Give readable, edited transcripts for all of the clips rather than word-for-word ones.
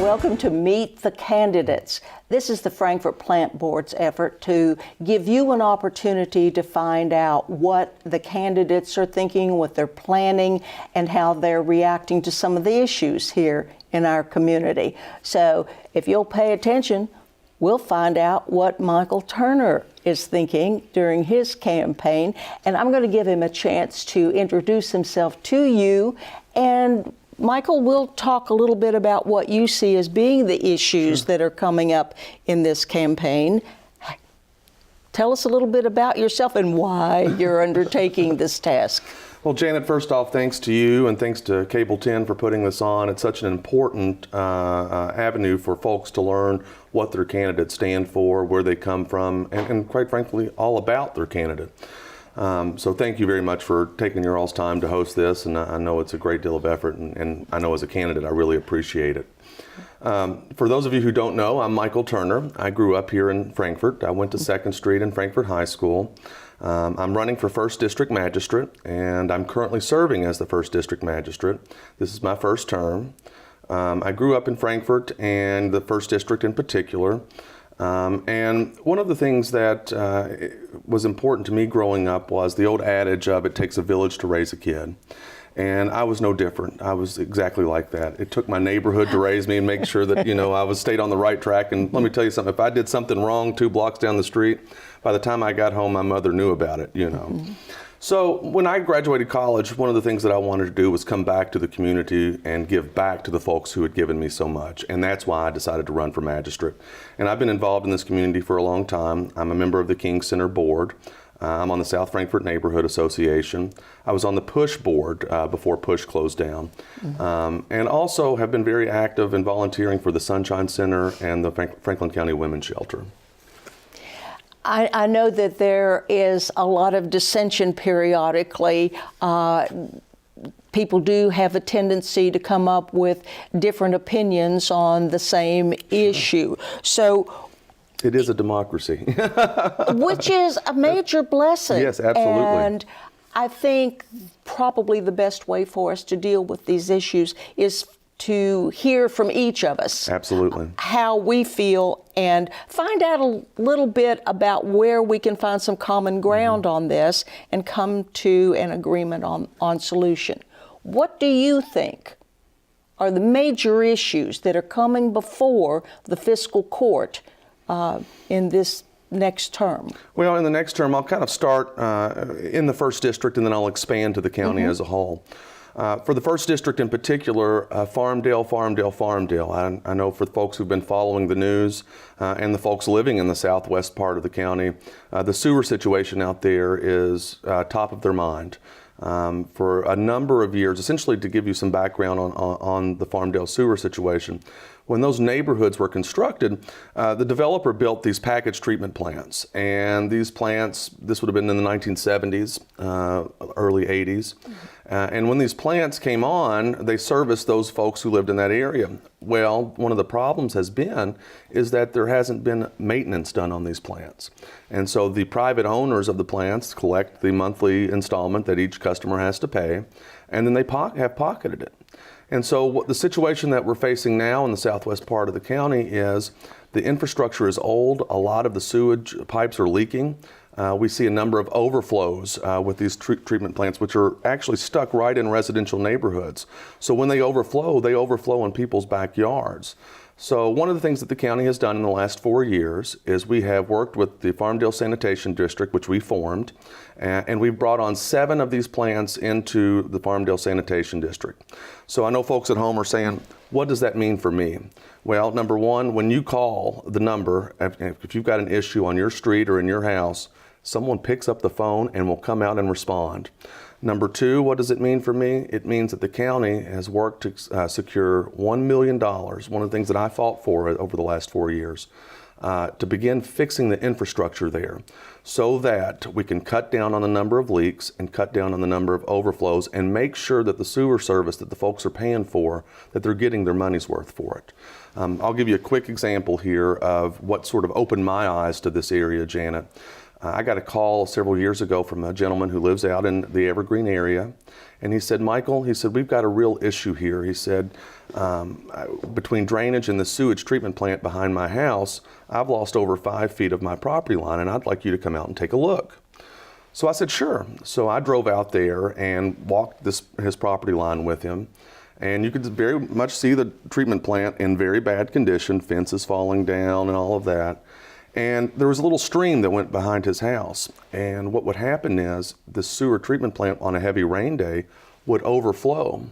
Welcome to Meet the Candidates. This is the Frankfort Plant Board's effort to give you an opportunity to find out what the candidates are thinking, what they're planning, and how they're reacting to some of the issues here in our community. So if you'll pay attention, we'll find out what Michael Turner is thinking during his campaign, and I'm going to give him a chance to introduce himself to you. And Michael, we'll talk a little bit about what you see as being the issues that are coming up in this campaign. Tell us a little bit about yourself and why you're undertaking this task. Well, Janet, first off, thanks to you and thanks to Cable 10 for putting this on. It's such an important avenue for folks to learn what their candidates stand for, where they come from, and quite frankly, all about their candidate. So thank you very much for taking your all's time to host this, and I know it's a great deal of effort, and I know as a candidate I really appreciate it. For those of you who don't know, I'm Michael Turner. I grew up here in Frankfort. I went to 2nd Street in Frankfort High School. I'm running for 1st District Magistrate, and I'm currently serving as the 1st District Magistrate. This is my first term. I grew up in Frankfort and the 1st District in particular. And one of the things that was important to me growing up was the old adage of it takes a village to raise a kid. And I was no different. I was exactly like that. It took my neighborhood to raise me and make sure that, I was stayed on the right track. And let me tell you something, if I did something wrong 2 blocks down the street, by the time I got home, my mother knew about it, Mm-hmm. So when I graduated college, one of the things that I wanted to do was come back to the community and give back to the folks who had given me so much. And that's why I decided to run for magistrate. And I've been involved in this community for a long time. I'm a member of the King Center Board. I'm on the South Frankfort Neighborhood Association. I was on the PUSH board before PUSH closed down. Mm-hmm. And also have been very active in volunteering for the Sunshine Center and the Franklin County Women's Shelter. I know that there is a lot of dissension periodically. People do have a tendency to come up with different opinions on the same issue. So it is a democracy. Which is a major blessing. Yes, absolutely. And I think probably the best way for us to deal with these issues is to hear from each of us. Absolutely. How we feel and find out a little bit about where we can find some common ground on this and come to an agreement on solution. What do you think are the major issues that are coming before the fiscal court in this next term? Well, in the next term, I'll kind of start in the 1st District and then I'll expand to the county as a whole. For the 1st District in particular, Farmdale. I know for the folks who've been following the news and the folks living in the southwest part of the county, the sewer situation out there is top of their mind. For a number of years, essentially to give you some background on the Farmdale sewer situation, when those neighborhoods were constructed, the developer built these package treatment plants. And these plants, this would have been in the 1970s, early 80s. And when these plants came on, they serviced those folks who lived in that area. Well, one of the problems has been is that there hasn't been maintenance done on these plants. And so the private owners of the plants collect the monthly installment that each customer has to pay, and then they have pocketed it. And so the situation that we're facing now in the southwest part of the county is the infrastructure is old. A lot of the sewage pipes are leaking. We see a number of overflows with these treatment plants, which are actually stuck right in residential neighborhoods. So when they overflow in people's backyards. So one of the things that the county has done in the last 4 years is we have worked with the Farmdale Sanitation District, which we formed, and we've brought on 7 of these plants into the Farmdale Sanitation District. So I know folks at home are saying, what does that mean for me? Well, number one, when you call the number, if you've got an issue on your street or in your house, someone picks up the phone and will come out and respond. Number two, what does it mean for me? It means that the county has worked to secure $1 million, one of the things that I fought for over the last 4 years, to begin fixing the infrastructure there so that we can cut down on the number of leaks and cut down on the number of overflows and make sure that the sewer service that the folks are paying for, that they're getting their money's worth for it. I'll give you a quick example here of what sort of opened my eyes to this area, Janet. I got a call several years ago from a gentleman who lives out in the Evergreen area, and he said, Michael, he said, we've got a real issue here. He said, between drainage and the sewage treatment plant behind my house, I've lost over 5 feet of my property line, and I'd like you to come out and take a look. So I said, sure. So I drove out there and walked his property line with him. And you could very much see the treatment plant in very bad condition, fences falling down and all of that. And there was a little stream that went behind his house. And what would happen is the sewer treatment plant on a heavy rain day would overflow.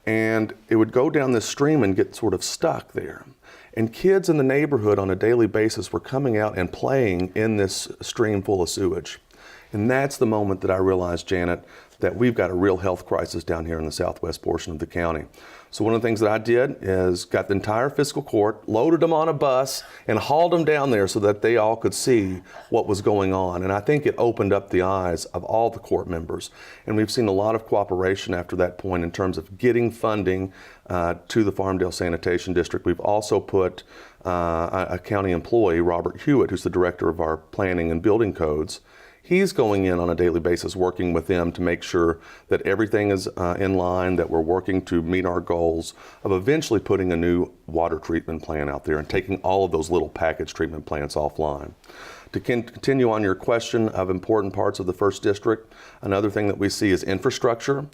And it would go down this stream and get sort of stuck there. And kids in the neighborhood on a daily basis were coming out and playing in this stream full of sewage. And that's the moment that I realized, Janet, that we've got a real health crisis down here in the southwest portion of the county. So one of the things that I did is got the entire fiscal court, loaded them on a bus, and hauled them down there so that they all could see what was going on. And I think it opened up the eyes of all the court members. And we've seen a lot of cooperation after that point in terms of getting funding to the Farmdale Sanitation District. We've also put a county employee, Robert Hewitt, who's the director of our planning and building codes. He's going in on a daily basis, working with them to make sure that everything is in line, that we're working to meet our goals of eventually putting a new water treatment plant out there and taking all of those little package treatment plants offline. To continue on your question of important parts of the first district, another thing that we see is infrastructure.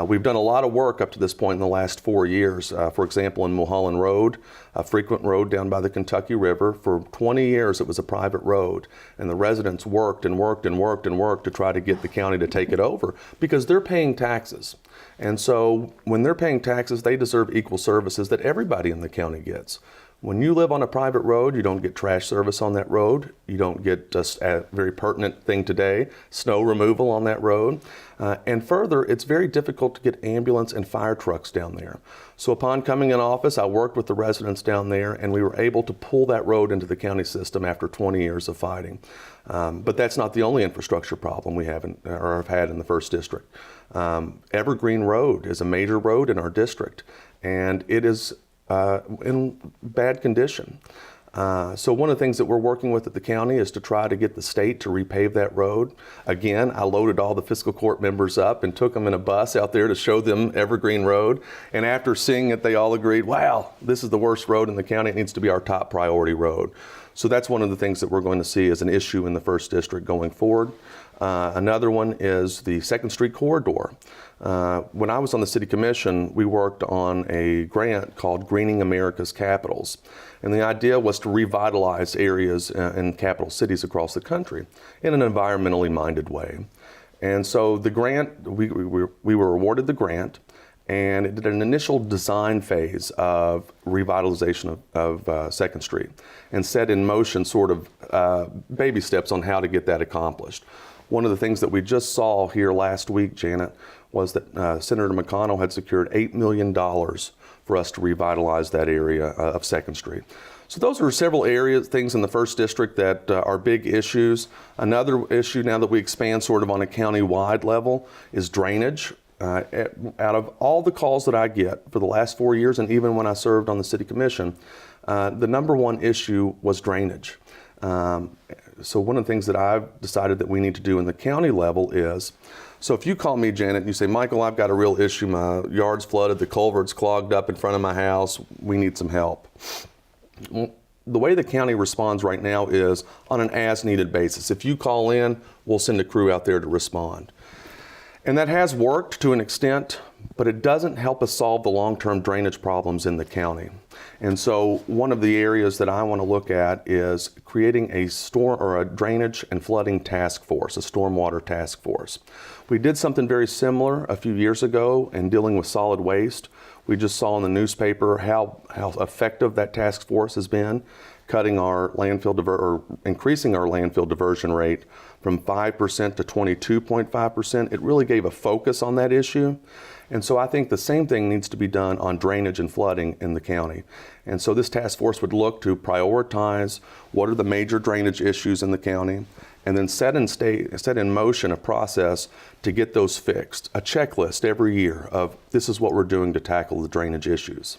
We've done a lot of work up to this point in the last 4 years. For example, in Mulholland Road, a frequent road down by the Kentucky River, for 20 years it was a private road, and the residents worked and worked and worked and worked to try to get the county to take it over because they're paying taxes. And so when they're paying taxes, they deserve equal services that everybody in the county gets. When you live on a private road, you don't get trash service on that road. You don't get just a very pertinent thing today, snow removal on that road. And further, it's very difficult to get ambulance and fire trucks down there. So upon coming in office, I worked with the residents down there, and we were able to pull that road into the county system after 20 years of fighting. But that's not the only infrastructure problem we have or have had in the first district. Evergreen Road is a major road in our district, and it is in bad condition. So one of the things that we're working with at the county is to try to get the state to repave that road. Again, I loaded all the fiscal court members up and took them in a bus out there to show them Evergreen Road. And after seeing it, they all agreed, wow, this is the worst road in the county. It needs to be our top priority road. So that's one of the things that we're going to see as an issue in the first district going forward. Another one is the 2nd Street corridor. When I was on the City Commission, we worked on a grant called Greening America's Capitals. And the idea was to revitalize areas in capital cities across the country in an environmentally minded way. And so the grant, we were awarded the grant, and it did an initial design phase of revitalization of 2nd Street and set in motion sort of baby steps on how to get that accomplished. One of the things that we just saw here last week, Janet, was that Senator McConnell had secured $8 million for us to revitalize that area of 2nd Street. So those are several areas, things in the first district that are big issues. Another issue now that we expand sort of on a county-wide level is drainage. Out of all the calls that I get for the last 4 years, and even when I served on the City Commission, the number one issue was drainage. So one of the things that I've decided that we need to do in the county level is, so if you call me, Janet, and you say, Michael, I've got a real issue, my yard's flooded, the culvert's clogged up in front of my house, we need some help. Well, the way the county responds right now is on an as-needed basis. If you call in, we'll send a crew out there to respond. And that has worked to an extent, but it doesn't help us solve the long-term drainage problems in the county. And so one of the areas that I want to look at is creating a drainage and flooding task force, a stormwater task force. We did something very similar a few years ago in dealing with solid waste. We just saw in the newspaper how effective that task force has been, cutting our increasing our landfill diversion rate from 5% to 22.5%. It really gave a focus on that issue. And so I think the same thing needs to be done on drainage and flooding in the county. And so this task force would look to prioritize what are the major drainage issues in the county, and then set in motion a process to get those fixed, a checklist every year of this is what we're doing to tackle the drainage issues.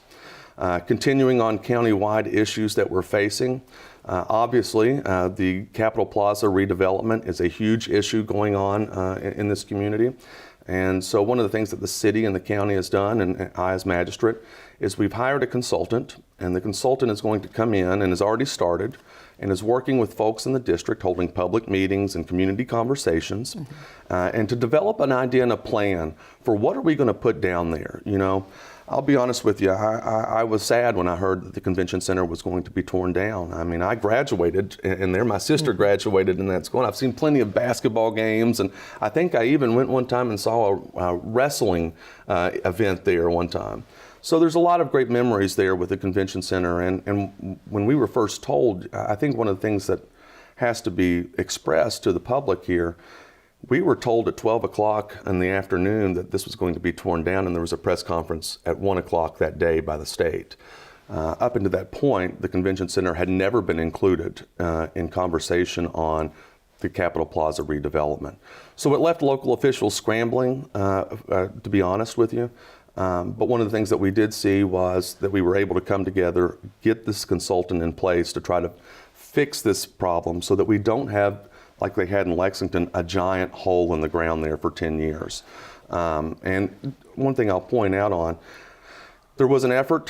Continuing on county-wide issues that we're facing. Obviously, the Capitol Plaza redevelopment is a huge issue going on in this community. And so one of the things that the city and the county has done, and I as magistrate, is we've hired a consultant, and the consultant is going to come in and has already started and is working with folks in the district, holding public meetings and community conversations, and to develop an idea and a plan for what are we going to put down there. You know, I'll be honest with you, I was sad when I heard that the convention center was going to be torn down. I mean, I graduated in there. My sister graduated in that school. And I've seen plenty of basketball games, and I think I even went one time and saw a wrestling event there one time. So there's a lot of great memories there with the convention center. And when we were first told, I think one of the things that has to be expressed to the public here, we were told at 12 o'clock in the afternoon that this was going to be torn down, and there was a press conference at 1 o'clock that day by the state. Up until that point, the convention center had never been included in conversation on the Capitol Plaza redevelopment. So it left local officials scrambling, to be honest with you. But one of the things that we did see was that we were able to come together, get this consultant in place to try to fix this problem so that we don't have, like they had in Lexington, a giant hole in the ground there for 10 years. And one thing I'll point out on, there was an effort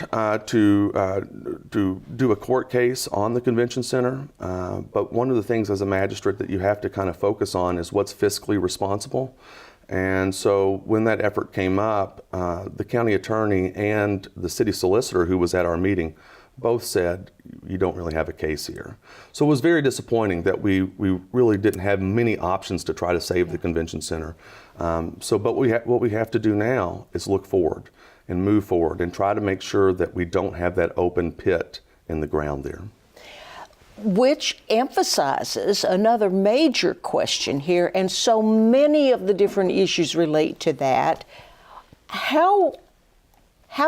to do a court case on the convention center, but one of the things as a magistrate that you have to kind of focus on is what's fiscally responsible. And so when that effort came up, the county attorney and the city solicitor who was at our meeting both said, you don't really have a case here. So it was very disappointing that we really didn't have many options to try to save the convention center. But what we have to do now is look forward and move forward and try to make sure that we don't have that open pit in the ground there. Which emphasizes another major question here, and so many of the different issues relate to that. How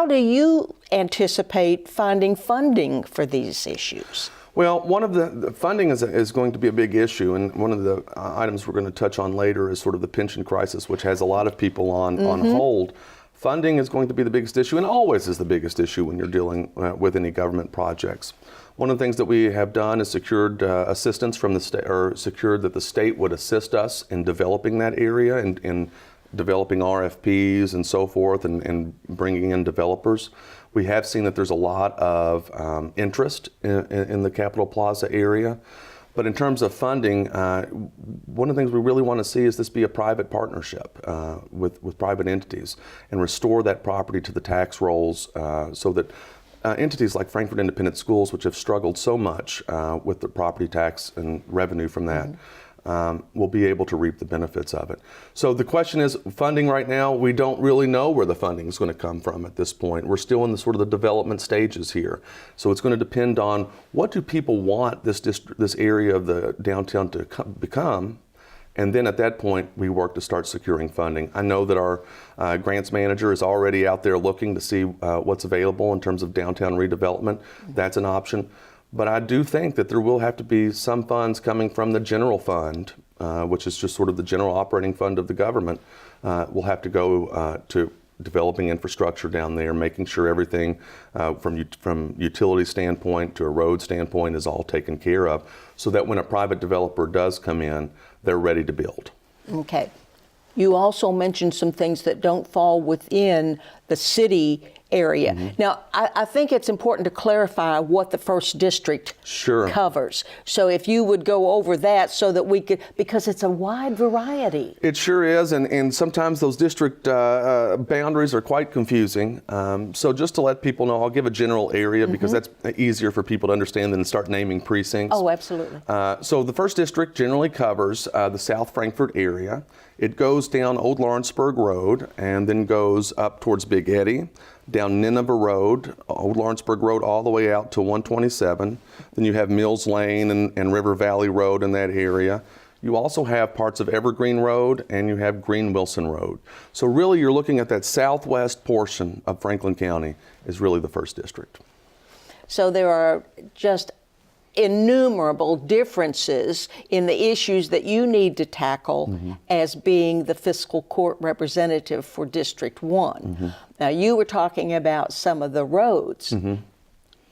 do you anticipate finding funding for these issues? Well, one of the funding is going to be a big issue, and one of the items we're going to touch on later is sort of the pension crisis, which has a lot of people on hold. Funding is going to be the biggest issue, and always is the biggest issue when you're dealing with any government projects. One of the things that we have done is secured assistance from the state, or secured that the state would assist us in developing that area and in developing RFPs and so forth, and bringing in developers. We have seen that there's a lot of interest in the Capitol Plaza area. But in terms of funding, one of the things we really want to see is this be a private partnership with private entities and restore that property to the tax rolls so that entities like Frankfort Independent Schools, which have struggled so much with the property tax and revenue from that, will be able to reap the benefits of it. So the question is, funding right now, we don't really know where the funding is going to come from at this point. We're still in the sort of the development stages here. So it's going to depend on what do people want this area of the downtown to become. And then at that point, we work to start securing funding. I know that our grants manager is already out there looking to see what's available in terms of downtown redevelopment. That's an option. But I do think that there will have to be some funds coming from the general fund, which is just sort of the general operating fund of the government. Will have to go to developing infrastructure down there, making sure everything from utility standpoint to a road standpoint is all taken care of, so that when a private developer does come in, they're ready to build. Okay. You also mentioned some things that don't fall within the city area. Now, I think it's important to clarify what the first district covers. So if you would go over that so that we could, because it's a wide variety. It sure is, and sometimes those district boundaries are quite confusing. So just to let people know, I'll give a general area because that's easier for people to understand than start naming precincts. Oh, absolutely. So the first district generally covers the South Frankfort area. It goes down Old Lawrenceburg Road and then goes up towards Big Eddy, down Nineveh Road, Old Lawrenceburg Road, all the way out to 127. Then you have Mills Lane and River Valley Road in that area. You also have parts of Evergreen Road and you have Green Wilson Road. So really you're looking at that southwest portion of Franklin County is really the first district. So there are just innumerable differences in the issues that you need to tackle as being the fiscal court representative for District 1. Now, you were talking about some of the roads.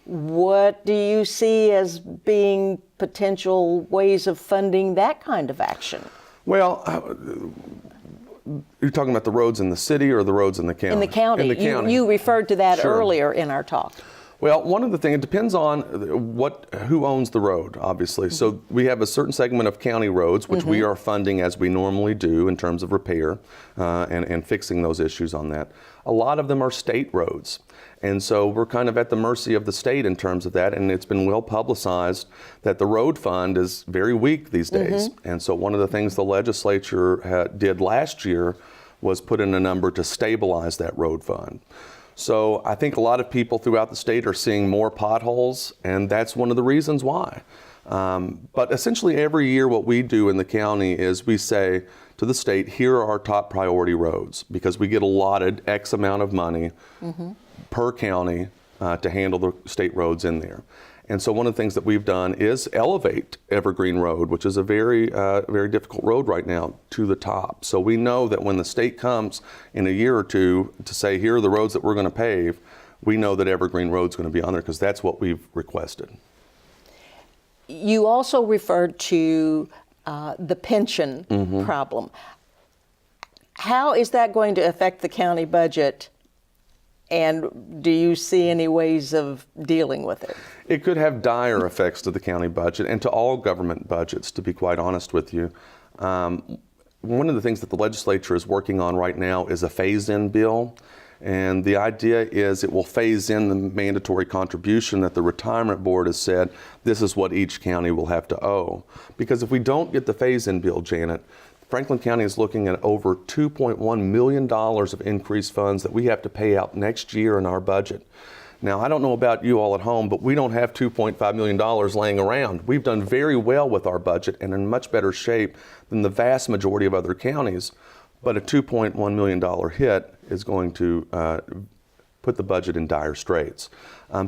What do you see as being potential ways of funding that kind of action? Well, you're talking about the roads in the city or the roads in the county? In the county. In the county. You referred to that Sure. earlier in our talk. Well, one of the things, it depends on who owns the road, obviously. So we have a certain segment of county roads, which we are funding as we normally do in terms of repair and fixing those issues on that. A lot of them are state roads. And so we're kind of at the mercy of the state in terms of that. And it's been well publicized that the road fund is very weak these days. And so one of the things the legislature did last year was put in a number to stabilize that road fund. So I think a lot of people throughout the state are seeing more potholes, and that's one of the reasons why. But essentially every year what we do in the county is we say to the state, here are our top priority roads, because we get allotted X amount of money per county to handle the state roads in there. And so one of the things that we've done is elevate Evergreen Road, which is a very, very difficult road right now, to the top. So we know that when the state comes in a year or two to say, here are the roads that we're going to pave, we know that Evergreen Road's going to be on there because that's what we've requested. You also referred to the pension problem. How is that going to affect the county budget? And do you see any ways of dealing with it? It could have dire effects to the county budget and to all government budgets, to be quite honest with you. One of the things that the legislature is working on right now is a phase-in bill. And the idea is it will phase in the mandatory contribution that the retirement board has said this is what each county will have to owe. Because if we don't get the phase-in bill, Janet, Franklin County is looking at over $2.1 million of increased funds that we have to pay out next year in our budget. Now, I don't know about you all at home, but we don't have $2.5 million laying around. We've done very well with our budget and in much better shape than the vast majority of other counties. But a $2.1 million hit is going to put the budget in dire straits.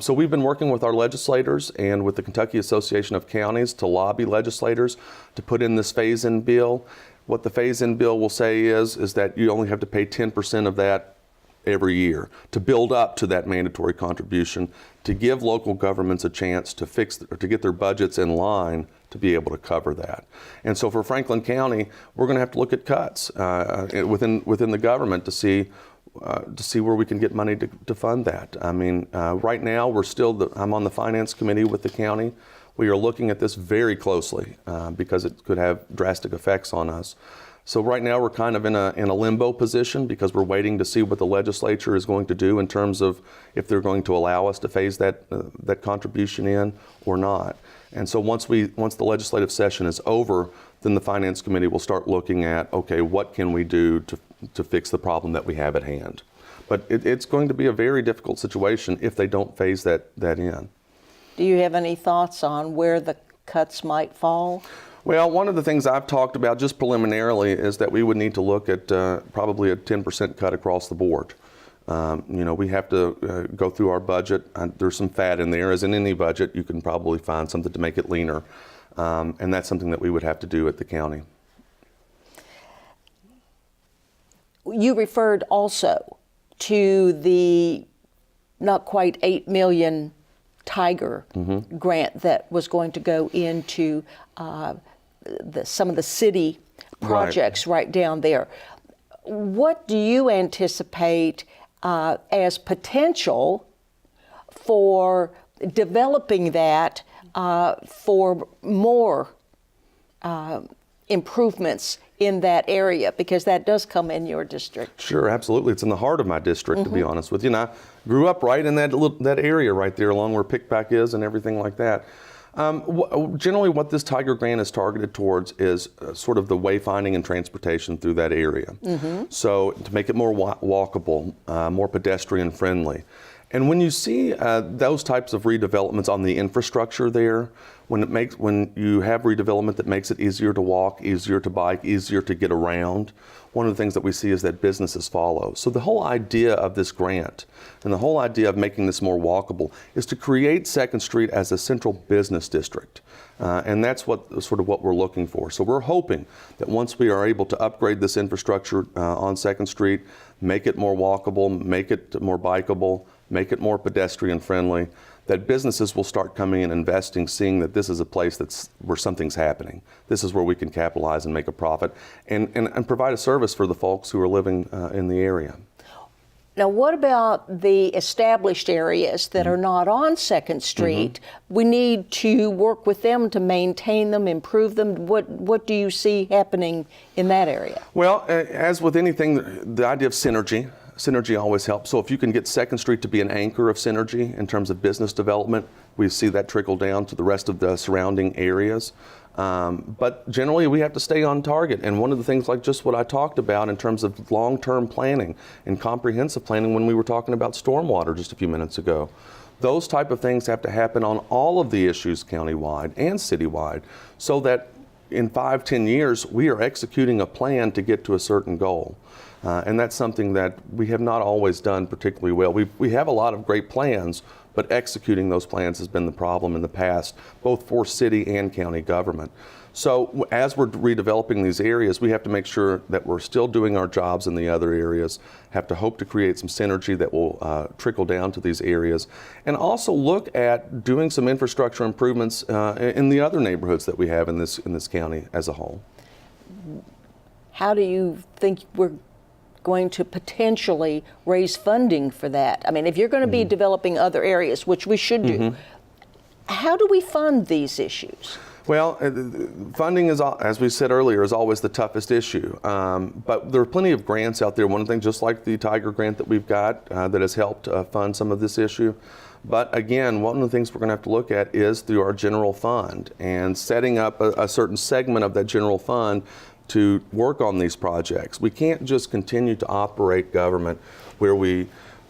So we've been working with our legislators and with the Kentucky Association of Counties to lobby legislators to put in this phase-in bill. What the phase-in bill will say is that you only have to pay 10% of that every year to build up to that mandatory contribution, to give local governments a chance to to get their budgets in line to be able to cover that. And so for Franklin County, we're going to have to look at cuts within the government to see where we can get money to fund that. I mean, right now I'm on the finance committee with the county. We are looking at this very closely because it could have drastic effects on us. So right now we're kind of in a limbo position because we're waiting to see what the legislature is going to do in terms of if they're going to allow us to phase that contribution in or not. And so once the legislative session is over, then the finance committee will start looking at, okay, what can we do to fix the problem that we have at hand? But it's going to be a very difficult situation if they don't phase that in. Do you have any thoughts on where the cuts might fall? Well, one of the things I've talked about just preliminarily is that we would need to look at probably a 10% cut across the board. We have to go through our budget. There's some fat in there. As in any budget, you can probably find something to make it leaner. And that's something that we would have to do at the county. You referred also to the not quite $8 million Tiger grant that was going to go into some of the city projects right down there. What do you anticipate as potential for developing that for more improvements in that area, because that does come in your district? Sure, absolutely. It's in the heart of my district, to be honest with you. And I grew up right in that area right there along where Pickpack is and everything like that. Generally, what this Tiger Grant is targeted towards is sort of the wayfinding and transportation through that area. So to make it more walkable, more pedestrian friendly. And when you see those types of redevelopments on the infrastructure there, when you have redevelopment that makes it easier to walk, easier to bike, easier to get around, one of the things that we see is that businesses follow. So the whole idea of this grant and the whole idea of making this more walkable is to create 2nd Street as a central business district. And that's sort of what we're looking for. So we're hoping that once we are able to upgrade this infrastructure on 2nd Street, make it more walkable, make it more bikeable, make it more pedestrian friendly, that businesses will start coming in and investing, seeing that this is a place where something's happening. This is where we can capitalize and make a profit and provide a service for the folks who are living in the area. Now, what about the established areas that are not on 2nd Street? We need to work with them to maintain them, improve them. What do you see happening in that area? Well, as with anything, the idea of synergy always helps. So if you can get 2nd Street to be an anchor of synergy in terms of business development, we see that trickle down to the rest of the surrounding areas. But generally, we have to stay on target. And one of the things, like just what I talked about in terms of long-term planning and comprehensive planning when we were talking about stormwater just a few minutes ago, those type of things have to happen on all of the issues countywide and citywide, so that in 5-10 years, we are executing a plan to get to a certain goal. And that's something that we have not always done particularly well. We have a lot of great plans, but executing those plans has been the problem in the past, both for city and county government. So as we're redeveloping these areas, we have to make sure that we're still doing our jobs in the other areas, have to hope to create some synergy that will trickle down to these areas, and also look at doing some infrastructure improvements in the other neighborhoods that we have in this county as a whole. How do you think we're going to potentially raise funding for that? I mean, if you're going to be developing other areas, which we should do, how do we fund these issues? Well, funding is, as we said earlier, is always the toughest issue. But there are plenty of grants out there. One thing, just like the Tiger grant that we've got, that has helped fund some of this issue. But again, one of the things we're going to have to look at is through our general fund and setting up a certain segment of that general fund to work on these projects. We can't just continue to operate government where we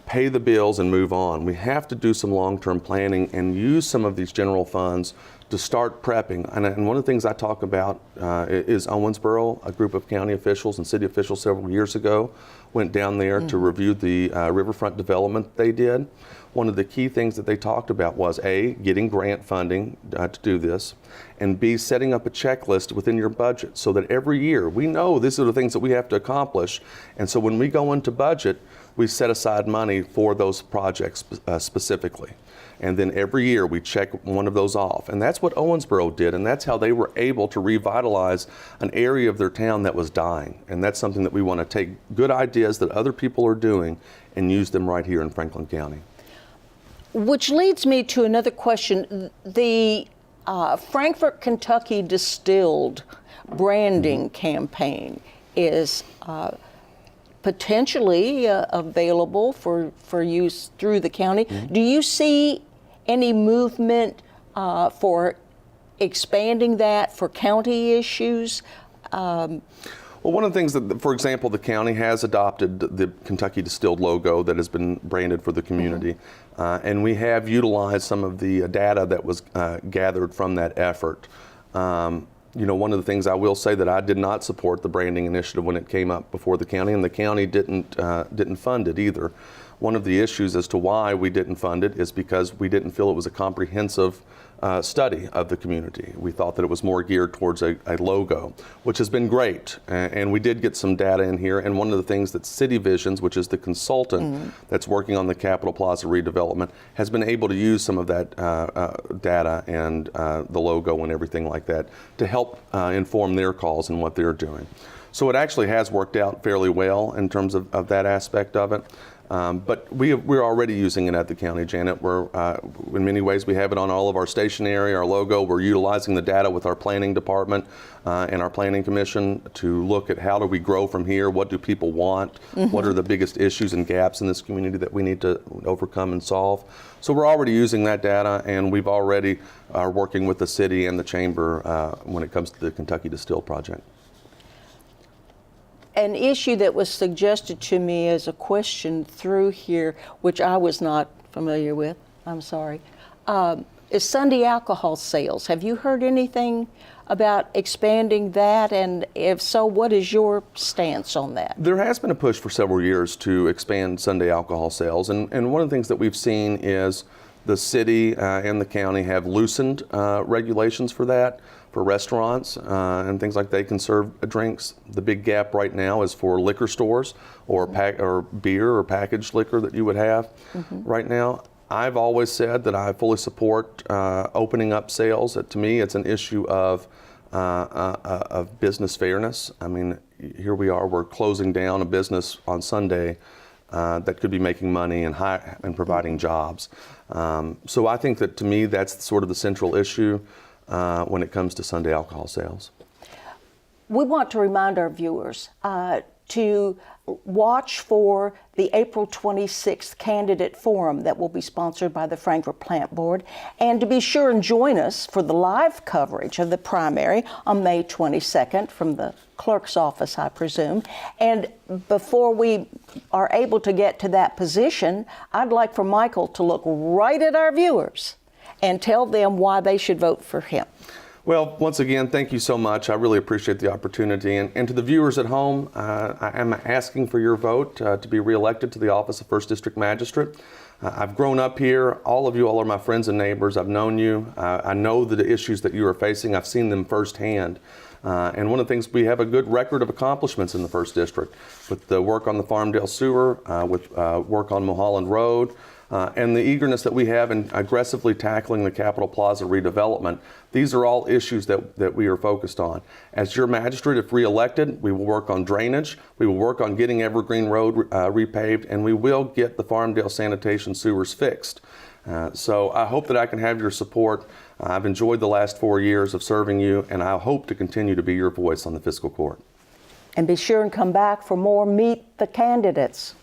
pay the bills and move on. We have to do some long-term planning and use some of these general funds to start prepping. And one of the things I talk about is Owensboro. A group of county officials and city officials several years ago went down there to review the riverfront development they did. One of the key things that they talked about was A, getting grant funding to do this, and B, setting up a checklist within your budget so that every year we know these are the things that we have to accomplish. And so when we go into budget, we set aside money for those projects specifically. And then every year we check one of those off. And that's what Owensboro did, and that's how they were able to revitalize an area of their town that was dying. And that's something that we want to take good ideas that other people are doing and use them right here in Franklin County. Which leads me to another question. The Frankfort, Kentucky Distilled branding campaign is potentially available for use through the county. Do you see any movement for expanding that for county issues? Well, one of the things that, for example, the county has adopted the Kentucky Distilled logo that has been branded for the community. And we have utilized some of the data that was gathered from that effort. You know, one of the things I will say that I did not support the branding initiative when it came up before the county, and the county didn't fund it either. One of the issues as to why we didn't fund it is because we didn't feel it was a comprehensive study of the community. We thought that it was more geared towards a logo, which has been great. And we did get some data in here. And one of the things that City Visions, which is the consultant that's working on the Capitol Plaza redevelopment, has been able to use some of that data and the logo and everything like that to help inform their calls and what they're doing. So it actually has worked out fairly well in terms of that aspect of it. But we're already using it at the county, Janet. In many ways, we have it on all of our stationery, our logo. We're utilizing the data with our planning department and our planning commission to look at how do we grow from here, what do people want, what are the biggest issues and gaps in this community that we need to overcome and solve. So we're already using that data, and we've already are working with the city and the chamber when it comes to the Kentucky Distilled project. An issue that was suggested to me as a question through here, which I was not familiar with, I'm sorry, is Sunday alcohol sales. Have you heard anything about expanding that? And if so, what is your stance on that? There has been a push for several years to expand Sunday alcohol sales. And one of the things that we've seen is the city and the county have loosened regulations for that, for restaurants and things like they can serve drinks. The big gap right now is for liquor stores or beer or packaged liquor that you would have right now. I've always said that I fully support opening up sales. To me, it's an issue of business fairness. I mean, here we are, we're closing down a business on Sunday that could be making money and providing jobs. So I think that to me, that's sort of the central issue when it comes to Sunday alcohol sales. We want to remind our viewers to watch for the April 26th candidate forum that will be sponsored by the Frankfort Plant Board, and to be sure and join us for the live coverage of the primary on May 22nd from the clerk's office, I presume. And before we are able to get to that position, I'd like for Michael to look right at our viewers and tell them why they should vote for him. Well, once again, thank you so much. I really appreciate the opportunity. And to the viewers at home, I am asking for your vote to be reelected to the office of First District Magistrate. I've grown up here. All of you all are my friends and neighbors. I've known you. I know the issues that you are facing. I've seen them firsthand. And one of the things, we have a good record of accomplishments in the First District with the work on the Farmdale Sewer, with work on Mulholland Road, and the eagerness that we have in aggressively tackling the Capitol Plaza redevelopment. These are all issues that we are focused on. As your magistrate, if reelected, we will work on drainage, we will work on getting Evergreen Road repaved, and we will get the Farmdale sanitation sewers fixed. So I hope that I can have your support. I've enjoyed the last 4 years of serving you, and I hope to continue to be your voice on the fiscal court. And be sure and come back for more Meet the Candidates.